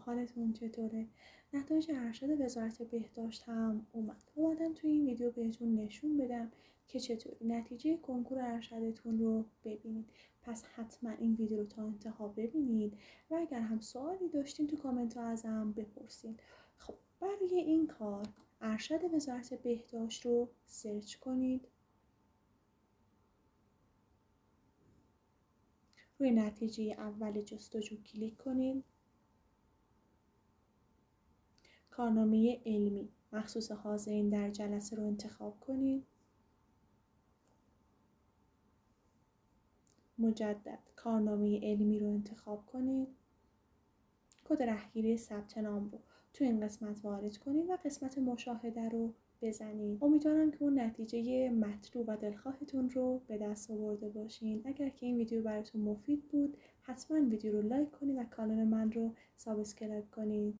حالتون چطوره؟ نتایج ارشد وزارت بهداشت هم اومدم توی این ویدیو بهتون نشون بدم که چطوری نتیجه کنکور ارشدتون رو ببینید. پس حتما این ویدیو رو تا انتها ببینید و اگر هم سوالی داشتین تو کامنت ها ازم بپرسین. خب برای این کار ارشد وزارت بهداشت رو سرچ کنید. روی نتیجه اول جستجو کلیک کنید. کارنامه علمی مخصوص حاضرین در جلسه رو انتخاب کنید. مجدد کارنامه علمی رو انتخاب کنید. کد رهگیری ثبت نام رو تو این قسمت وارد کنید و قسمت مشاهده رو بزنید. امیدوارم که اون نتیجه مطلوب و دلخواهتون رو به دست آورده باشین. اگر که این ویدیو براتون مفید بود حتما ویدیو رو لایک کنید و کانال من رو سابسکرایب کنید.